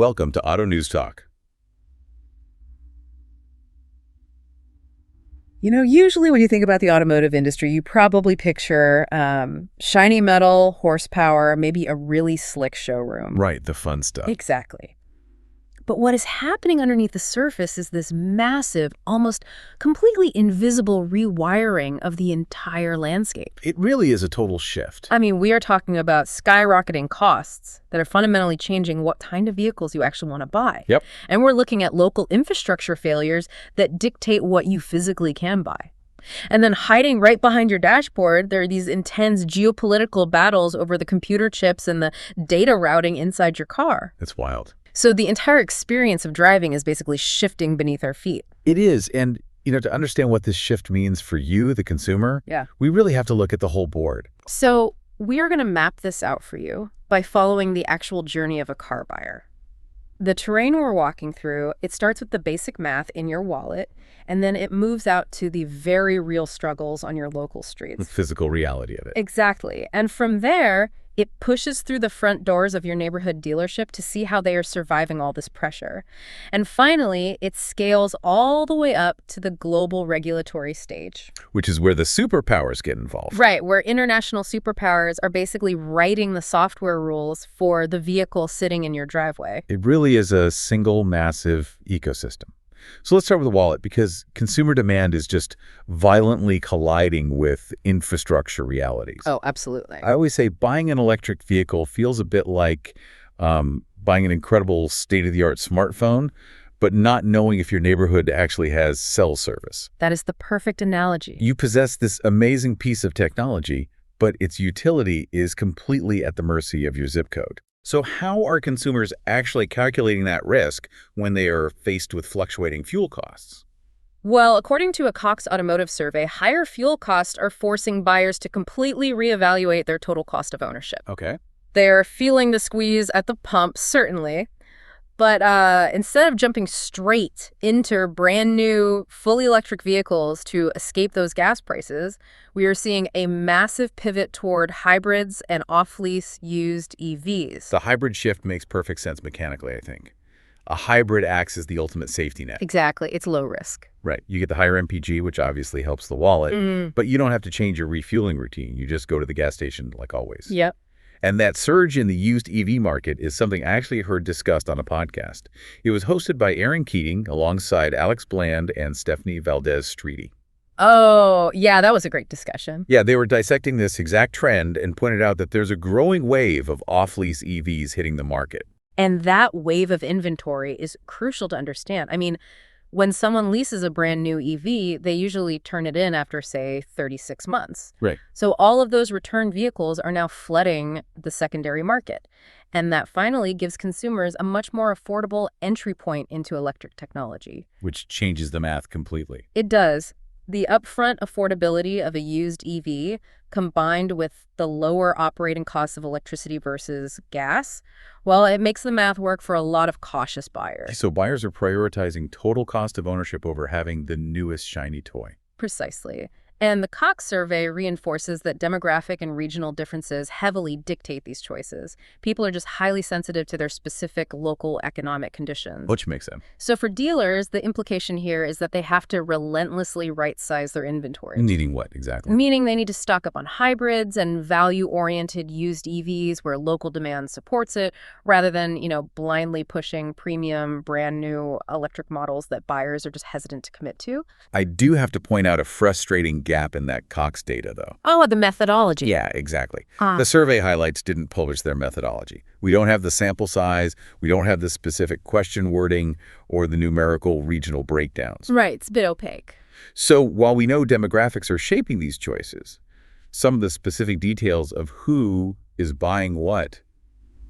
welcome to Auto News Talk. Usually when you think about the automotive industry, you probably picture shiny metal, horsepower, maybe a really slick showroom. Right, the fun stuff. Exactly. But what is happening underneath the surface is this massive, almost completely invisible rewiring of the entire landscape. It really is a total shift. I mean, we are talking about skyrocketing costs that are fundamentally changing what kind of vehicles you actually want to buy. Yep. And we're looking at local infrastructure failures that dictate what you physically can buy. And then hiding right behind your dashboard, there are these intense geopolitical battles over the computer chips and the data routing inside your car. It's wild. So the entire experience of driving is basically shifting beneath our feet. It is. And, to understand what this shift means for you, the consumer, we really have to look at the whole board. So we are going to map this out for you by following the actual journey of a car buyer. The terrain we're walking through, it starts with the basic math in your wallet, and then it moves out to the very real struggles on your local streets. The physical reality of it. Exactly. And from there, it pushes through the front doors of your neighborhood dealership to see how they are surviving all this pressure. And finally, it scales all the way up to the global regulatory stage. Which is where the superpowers get involved. Right, where international superpowers are basically writing the software rules for the vehicle sitting in your driveway. It really is a single massive ecosystem. So let's start with the wallet, because consumer demand is just violently colliding with infrastructure realities. Oh, absolutely. I always say buying an electric vehicle feels a bit like buying an incredible state-of-the-art smartphone, but not knowing if your neighborhood actually has cell service. That is the perfect analogy. You possess this amazing piece of technology, but its utility is completely at the mercy of your zip code. So how are consumers actually calculating that risk when they are faced with fluctuating fuel costs? Well, according to a Cox Automotive survey, higher fuel costs are forcing buyers to completely reevaluate their total cost of ownership. Okay. They're feeling the squeeze at the pump, certainly. But instead of jumping straight into brand new, fully electric vehicles to escape those gas prices, we are seeing a massive pivot toward hybrids and off-lease used EVs. The hybrid shift makes perfect sense mechanically, I think. A hybrid acts as the ultimate safety net. Exactly. It's low risk. Right. You get the higher MPG, which obviously helps the wallet, but you don't have to change your refueling routine. You just go to the gas station like always. Yep. And that surge in the used EV market is something I actually heard discussed on a podcast. It was hosted by Aaron Keating alongside Alex Bland and Stephanie Valdez-Streety. Oh, yeah, that was a great discussion. Yeah, they were dissecting this exact trend and pointed out that there's a growing wave of off-lease EVs hitting the market. And that wave of inventory is crucial to understand. I mean, when someone leases a brand new EV, they usually turn it in after, say, 36 months. Right. So all of those return vehicles are now flooding the secondary market. And that finally gives consumers a much more affordable entry point into electric technology. Which changes the math completely. It does. The upfront affordability of a used EV, combined with the lower operating costs of electricity versus gas, well, it makes the math work for a lot of cautious buyers. So buyers are prioritizing total cost of ownership over having the newest shiny toy. Precisely. And the Cox survey reinforces that demographic and regional differences heavily dictate these choices. People are just highly sensitive to their specific local economic conditions. Which makes sense. So for dealers, the implication here is that they have to relentlessly right-size their inventory. Needing what, exactly? Meaning they need to stock up on hybrids and value-oriented used EVs where local demand supports it, rather than, blindly pushing premium, brand-new electric models that buyers are just hesitant to commit to. I do have to point out a frustrating gap in that Cox data, though. Oh, the methodology. Yeah, exactly. The survey highlights didn't publish their methodology. We don't have the sample size, we don't have the specific question wording, or the numerical regional breakdowns. Right, it's a bit opaque. So while we know demographics are shaping these choices, some of the specific details of who is buying what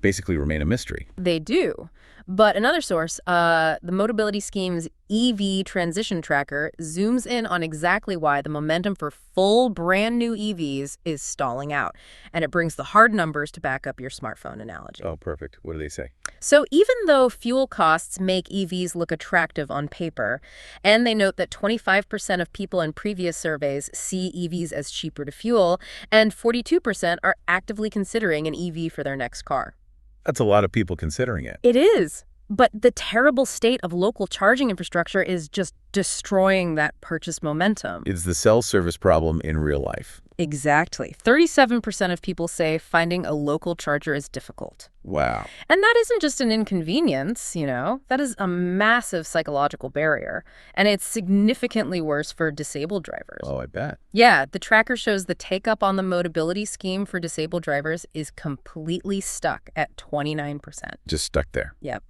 basically remain a mystery. They do. But another source, the Motability Scheme's EV transition tracker, zooms in on exactly why the momentum for full brand new EVs is stalling out. And it brings the hard numbers to back up your smartphone analogy. Oh, perfect. What do they say? So even though fuel costs make EVs look attractive on paper, and they note that 25% of people in previous surveys see EVs as cheaper to fuel, and 42% are actively considering an EV for their next car. That's a lot of people considering it. It is. But the terrible state of local charging infrastructure is just destroying that purchase momentum. It's the cell service problem in real life. Exactly. 37% of people say finding a local charger is difficult. Wow. And that isn't just an inconvenience, you know. That is a massive psychological barrier. And it's significantly worse for disabled drivers. Oh, I bet. Yeah, the tracker shows the take-up on the Motability Scheme for disabled drivers is completely stuck at 29%. Just stuck there. Yep.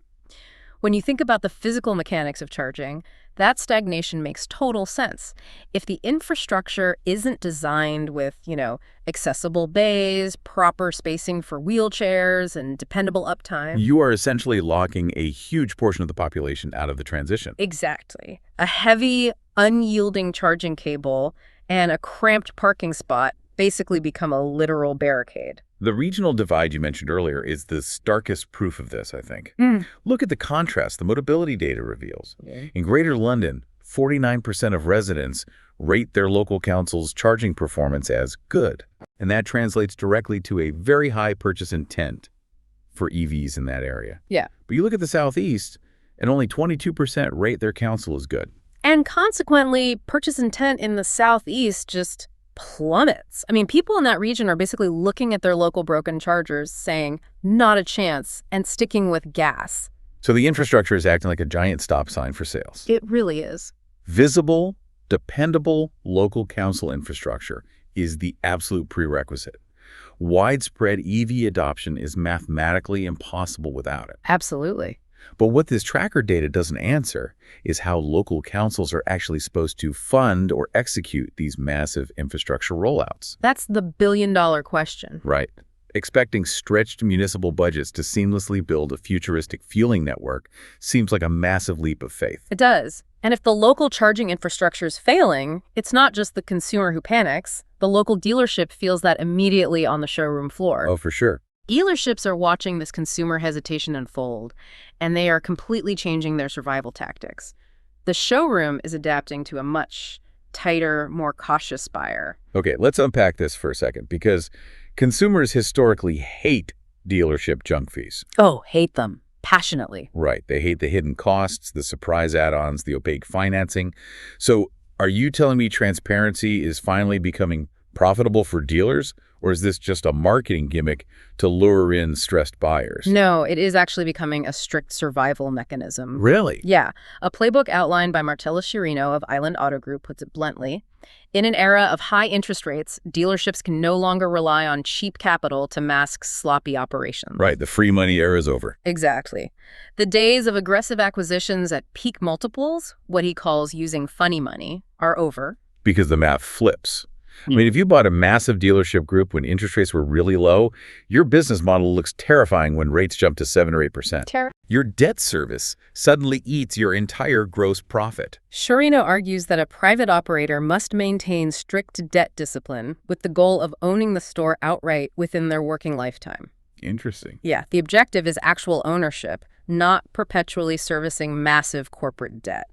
When you think about the physical mechanics of charging, that stagnation makes total sense. If the infrastructure isn't designed with, accessible bays, proper spacing for wheelchairs, and dependable uptime. You are essentially locking a huge portion of the population out of the transition. Exactly. A heavy, unyielding charging cable and a cramped parking spot basically become a literal barricade. The regional divide you mentioned earlier is the starkest proof of this, I think. Look at the contrast the Motability data reveals. In Greater London, 49% of residents rate their local council's charging performance as good. And that translates directly to a very high purchase intent for EVs in that area. Yeah. But you look at the Southeast, and only 22% rate their council as good. And consequently, purchase intent in the Southeast just plummets. I mean, people in that region are basically looking at their local broken chargers saying, not a chance, and sticking with gas. So the infrastructure is acting like a giant stop sign for sales. It really is. Visible, dependable local council infrastructure is the absolute prerequisite. Widespread EV adoption is mathematically impossible without it. Absolutely. But what this tracker data doesn't answer is how local councils are actually supposed to fund or execute these massive infrastructure rollouts. That's the billion-dollar question. Right. Expecting stretched municipal budgets to seamlessly build a futuristic fueling network seems like a massive leap of faith. It does. And if the local charging infrastructure is failing, it's not just the consumer who panics. The local dealership feels that immediately on the showroom floor. Oh, for sure. Dealerships are watching this consumer hesitation unfold, and they are completely changing their survival tactics. The showroom is adapting to a much tighter, more cautious buyer. Okay, let's unpack this for a second, because consumers historically hate dealership junk fees. Oh, hate them. Passionately. Right. They hate the hidden costs, the surprise add-ons, the opaque financing. So are you telling me transparency is finally becoming profitable for dealers? Or is this just a marketing gimmick to lure in stressed buyers? No, it is actually becoming a strict survival mechanism. Really? Yeah. A playbook outlined by Martella Chirino of Island Auto Group puts it bluntly. In an era of high interest rates, dealerships can no longer rely on cheap capital to mask sloppy operations. Right. The free money era is over. Exactly. The days of aggressive acquisitions at peak multiples, what he calls using funny money, are over. Because the math flips. I mean, if you bought a massive dealership group when interest rates were really low, your business model looks terrifying when rates jump to 7 or 8%. Your debt service suddenly eats your entire gross profit. Chirino argues that a private operator must maintain strict debt discipline with the goal of owning the store outright within their working lifetime. Interesting. Yeah, the objective is actual ownership, not perpetually servicing massive corporate debt.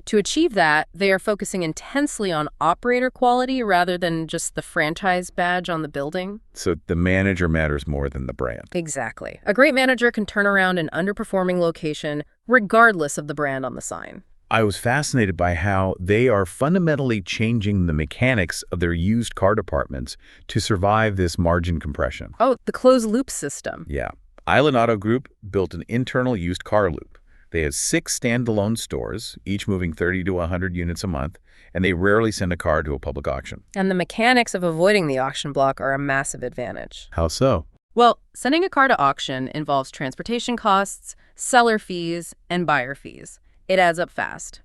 To achieve that, they are focusing intensely on operator quality rather than just the franchise badge on the building. So the manager matters more than the brand. Exactly. A great manager can turn around an underperforming location regardless of the brand on the sign. I was fascinated by how they are fundamentally changing the mechanics of their used car departments to survive this margin compression. Oh, the closed-loop system. Yeah. Island Auto Group built an internal used car loop. They have 6 standalone stores, each moving 30 to 100 units a month, and they rarely send a car to a public auction. And the mechanics of avoiding the auction block are a massive advantage. How so? Well, sending a car to auction involves transportation costs, seller fees, and buyer fees. It adds up fast.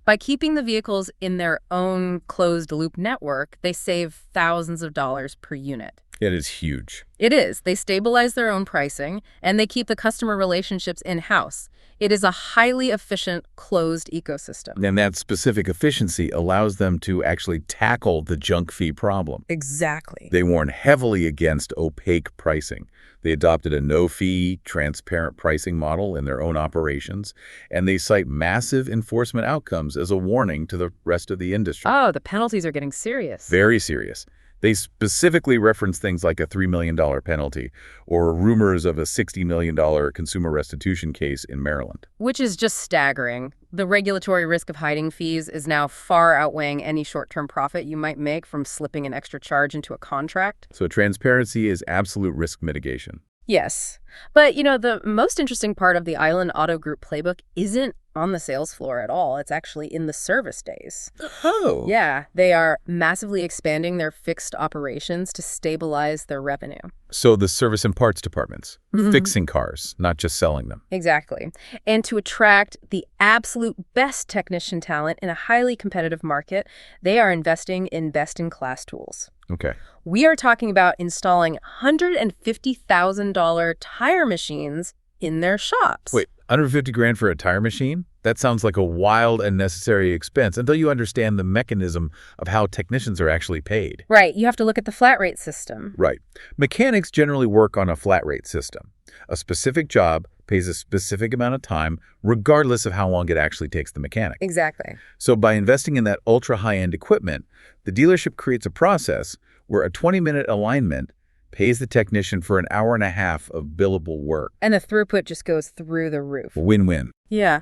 By keeping the vehicles in their own closed-loop network, they save thousands of dollars per unit. It is huge. It is. They stabilize their own pricing, and they keep the customer relationships in-house. It is a highly efficient, closed ecosystem. And that specific efficiency allows them to actually tackle the junk fee problem. Exactly. They warn heavily against opaque pricing. They adopted a no-fee, transparent pricing model in their own operations, and they cite massive enforcement outcomes as a warning to the rest of the industry. Oh, the penalties are getting serious. Very serious. They specifically reference things like a $3 million penalty or rumors of a $60 million consumer restitution case in Maryland. Which is just staggering. The regulatory risk of hiding fees is now far outweighing any short-term profit you might make from slipping an extra charge into a contract. So transparency is absolute risk mitigation. Yes. But, the most interesting part of the Island Auto Group playbook isn't on the sales floor at all. It's actually in the service days. Oh. Yeah, they are massively expanding their fixed operations to stabilize their revenue. So the service and parts departments, fixing cars, not just selling them. Exactly. And to attract the absolute best technician talent in a highly competitive market, they are investing in best-in-class tools. Okay. We are talking about installing $150,000 tire machines in their shops. Wait, $150,000 for a tire machine? That sounds like a wild and necessary expense until you understand the mechanism of how technicians are actually paid. Right. You have to look at the flat rate system. Right. Mechanics generally work on a flat rate system. A specific job pays a specific amount of time, regardless of how long it actually takes the mechanic. Exactly. So by investing in that ultra high-end equipment, the dealership creates a process where a 20-minute alignment pays the technician for an hour and a half of billable work. And the throughput just goes through the roof. Win-win. Yeah.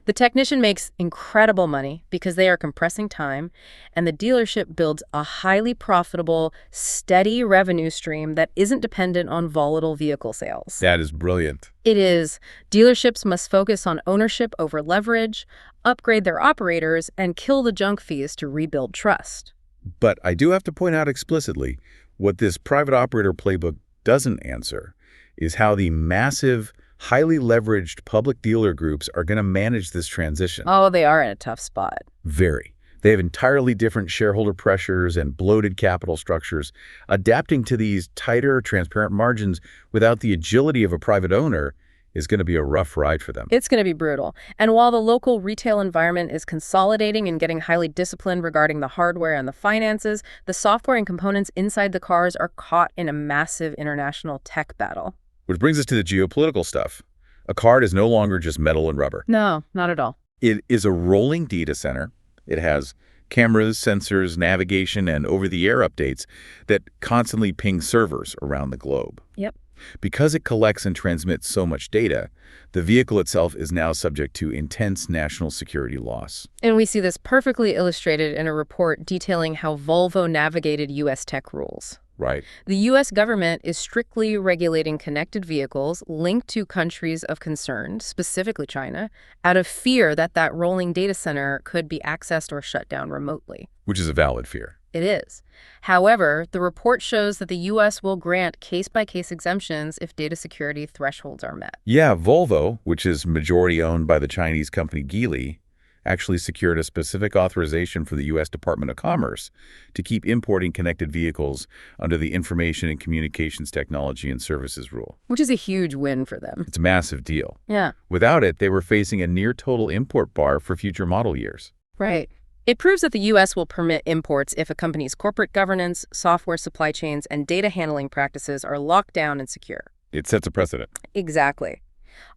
The technician makes incredible money because they are compressing time, and the dealership builds a highly profitable, steady revenue stream that isn't dependent on volatile vehicle sales. That is brilliant. It is. Dealerships must focus on ownership over leverage, upgrade their operators, and kill the junk fees to rebuild trust. But I do have to point out explicitly, what this private operator playbook doesn't answer is how the massive, highly leveraged public dealer groups are going to manage this transition. Oh, they are in a tough spot. Very. They have entirely different shareholder pressures and bloated capital structures. Adapting to these tighter, transparent margins without the agility of a private owner is going to be a rough ride for them. It's going to be brutal. And while the local retail environment is consolidating and getting highly disciplined regarding the hardware and the finances, the software and components inside the cars are caught in a massive international tech battle. Which brings us to the geopolitical stuff. A car is no longer just metal and rubber. No, not at all. It is a rolling data center. It has cameras, sensors, navigation, and over-the-air updates that constantly ping servers around the globe. Yep. Because it collects and transmits so much data, the vehicle itself is now subject to intense national security loss. And we see this perfectly illustrated in a report detailing how Volvo navigated U.S. tech rules. Right. The U.S. government is strictly regulating connected vehicles linked to countries of concern, specifically China, out of fear that that rolling data center could be accessed or shut down remotely. Which is a valid fear. It is. However, the report shows that the U.S. will grant case-by-case exemptions if data security thresholds are met. Yeah, Volvo, which is majority owned by the Chinese company Geely, actually secured a specific authorization for the U.S. Department of Commerce to keep importing connected vehicles under the Information and Communications Technology and Services Rule. Which is a huge win for them. It's a massive deal. Yeah. Without it, they were facing a near-total import bar for future model years. Right. It proves that the U.S. will permit imports if a company's corporate governance, software supply chains, and data handling practices are locked down and secure. It sets a precedent. Exactly.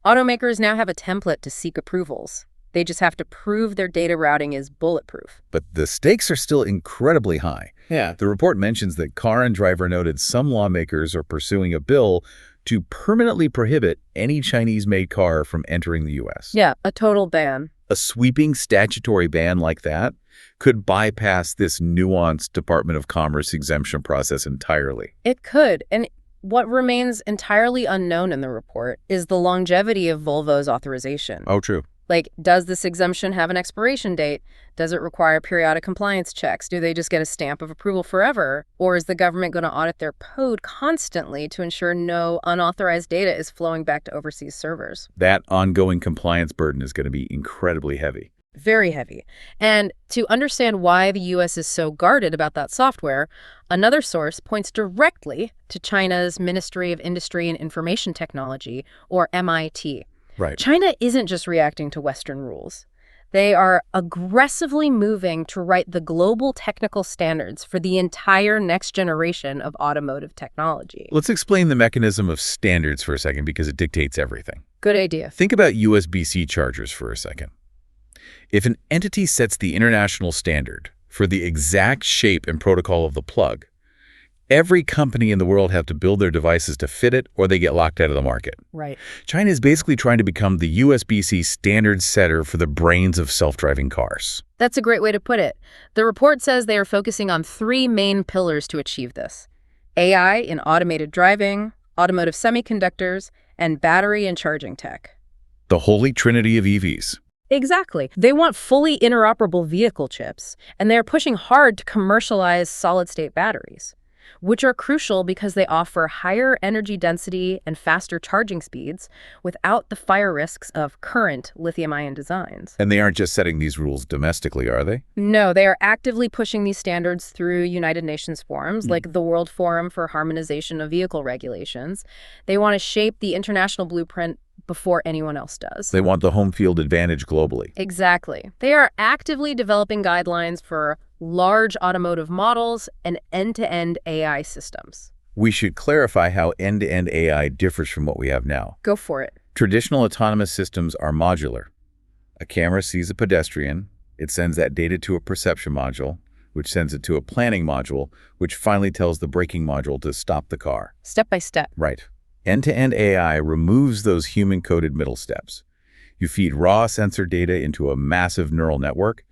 Automakers now have a template to seek approvals. They just have to prove their data routing is bulletproof. But the stakes are still incredibly high. Yeah. The report mentions that Car and Driver noted some lawmakers are pursuing a bill to permanently prohibit any Chinese-made car from entering the U.S. Yeah, a total ban. A sweeping statutory ban like that could bypass this nuanced Department of Commerce exemption process entirely. It could. And what remains entirely unknown in the report is the longevity of Volvo's authorization. Oh, true. Like, does this exemption have an expiration date? Does it require periodic compliance checks? Do they just get a stamp of approval forever? Or is the government going to audit their code constantly to ensure no unauthorized data is flowing back to overseas servers? That ongoing compliance burden is going to be incredibly heavy. Very heavy. And to understand why the U.S. is so guarded about that software, another source points directly to China's Ministry of Industry and Information Technology, or MIT. Right. China isn't just reacting to Western rules. They are aggressively moving to write the global technical standards for the entire next generation of automotive technology. Let's explain the mechanism of standards for a second because it dictates everything. Good idea. Think about USB-C chargers for a second. If an entity sets the international standard, for the exact shape and protocol of the plug. Every company in the world have to build their devices to fit it, or they get locked out of the market. Right. China is basically trying to become the USB-C standard setter for the brains of self-driving cars. That's a great way to put it. The report says they are focusing on 3 main pillars to achieve this: AI in automated driving, automotive semiconductors, and battery and charging tech. The holy trinity of EVs. Exactly. They want fully interoperable vehicle chips, and they are pushing hard to commercialize solid-state batteries, which are crucial because they offer higher energy density and faster charging speeds without the fire risks of current lithium-ion designs. And they aren't just setting these rules domestically, are they? No, they are actively pushing these standards through United Nations forums like the World Forum for Harmonization of Vehicle Regulations. They want to shape the international blueprint before anyone else does. They want the home field advantage globally. Exactly. They are actively developing guidelines for large automotive models and end-to-end AI systems. We should clarify how end-to-end AI differs from what we have now. Go for it. Traditional autonomous systems are modular. A camera sees a pedestrian, it sends that data to a perception module, which sends it to a planning module, which finally tells the braking module to stop the car. Step by step. Right. End-to-end AI removes those human-coded middle steps. You feed raw sensor data into a massive neural network,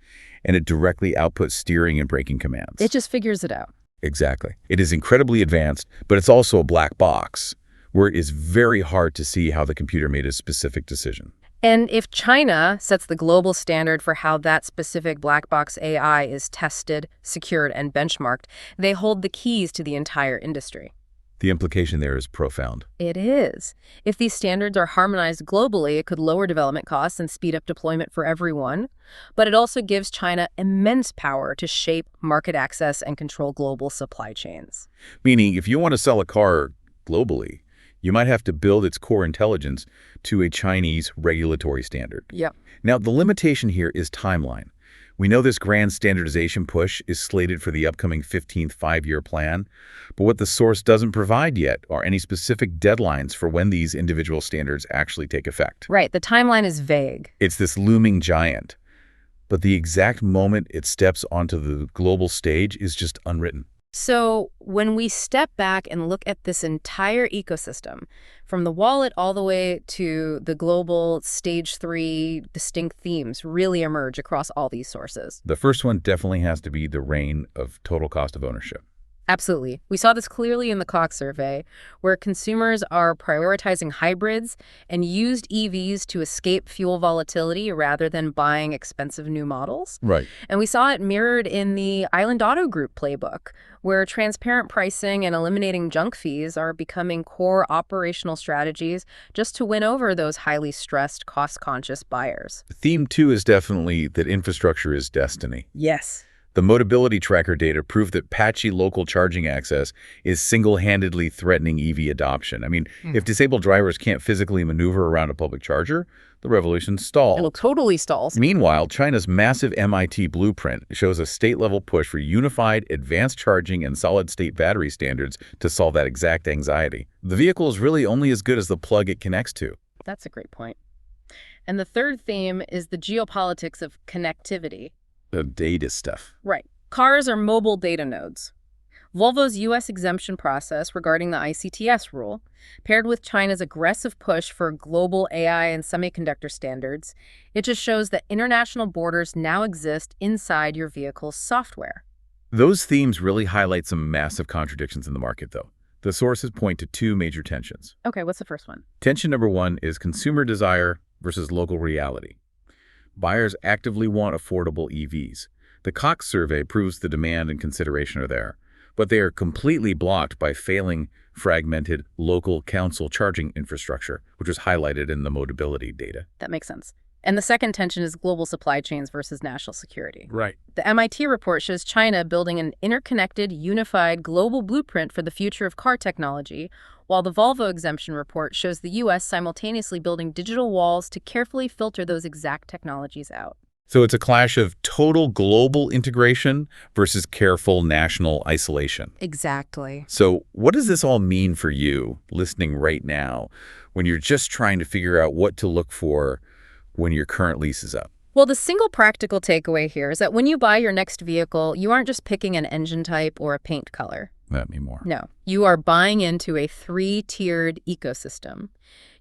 and it directly outputs steering and braking commands. It just figures it out. Exactly. It is incredibly advanced, but it's also a black box, where it is very hard to see how the computer made a specific decision. And if China sets the global standard for how that specific black box AI is tested, secured, and benchmarked, they hold the keys to the entire industry. The implication there is profound. It is. If these standards are harmonized globally, it could lower development costs and speed up deployment for everyone. But it also gives China immense power to shape market access and control global supply chains. Meaning, if you want to sell a car globally, you might have to build its core intelligence to a Chinese regulatory standard. Yep. Now, the limitation here is timeline. We know this grand standardization push is slated for the upcoming 15th five-year plan, but what the source doesn't provide yet are any specific deadlines for when these individual standards actually take effect. Right, the timeline is vague. It's this looming giant, but the exact moment it steps onto the global stage is just unwritten. So when we step back and look at this entire ecosystem, from the wallet all the way to the global stage 3 distinct themes really emerge across all these sources. The first one definitely has to be the reign of total cost of ownership. Absolutely. We saw this clearly in the Cox survey, where consumers are prioritizing hybrids and used EVs to escape fuel volatility rather than buying expensive new models. Right. And we saw it mirrored in the Island Auto Group playbook, where transparent pricing and eliminating junk fees are becoming core operational strategies just to win over those highly stressed, cost-conscious buyers. Theme 2 is definitely that infrastructure is destiny. Yes. The Motability Tracker data prove that patchy local charging access is single-handedly threatening EV adoption. I mean, if disabled drivers can't physically maneuver around a public charger, the revolution stalls. It totally stalls. Meanwhile, China's massive MIT blueprint shows a state-level push for unified, advanced charging and solid-state battery standards to solve that exact anxiety. The vehicle is really only as good as the plug it connects to. That's a great point. And the third theme is the geopolitics of connectivity. The data stuff. Right. Cars are mobile data nodes. Volvo's U.S. exemption process regarding the ICTS rule, paired with China's aggressive push for global AI and semiconductor standards, it just shows that international borders now exist inside your vehicle's software. Those themes really highlight some massive contradictions in the market, though. The sources point to 2 major tensions. Okay, what's the first one? Tension number 1 is consumer desire versus local reality. Buyers actively want affordable EVs. The Cox survey proves the demand and consideration are there, but they are completely blocked by failing, fragmented local council charging infrastructure, which was highlighted in the Motability data. That makes sense. And the second tension is global supply chains versus national security. Right. The MIT report shows China building an interconnected, unified global blueprint for the future of car technology, while the Volvo exemption report shows the U.S. simultaneously building digital walls to carefully filter those exact technologies out. So it's a clash of total global integration versus careful national isolation. Exactly. So what does this all mean for you, listening right now, when you're just trying to figure out what to look for when your current lease is up? Well, the single practical takeaway here is that when you buy your next vehicle, you aren't just picking an engine type or a paint color. Let me more. No, you are buying into a three-tiered ecosystem.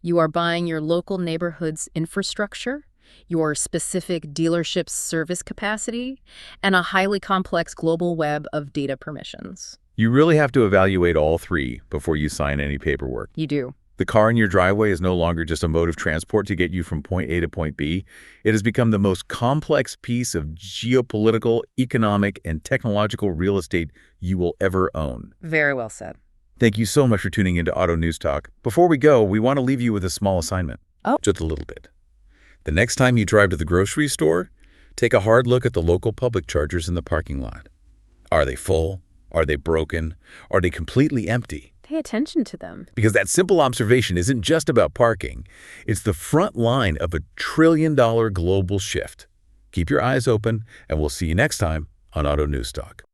You are buying your local neighborhood's infrastructure, your specific dealership's service capacity, and a highly complex global web of data permissions. You really have to evaluate all three before you sign any paperwork. You do. The car in your driveway is no longer just a mode of transport to get you from point A to point B. It has become the most complex piece of geopolitical, economic, and technological real estate you will ever own. Very well said. Thank you so much for tuning into Auto News Talk. Before we go, we want to leave you with a small assignment. Oh. Just a little bit. The next time you drive to the grocery store, take a hard look at the local public chargers in the parking lot. Are they full? Are they broken? Are they completely empty? Pay attention to them. Because that simple observation isn't just about parking. It's the front line of a trillion-dollar global shift. Keep your eyes open, and we'll see you next time on Auto News Talk.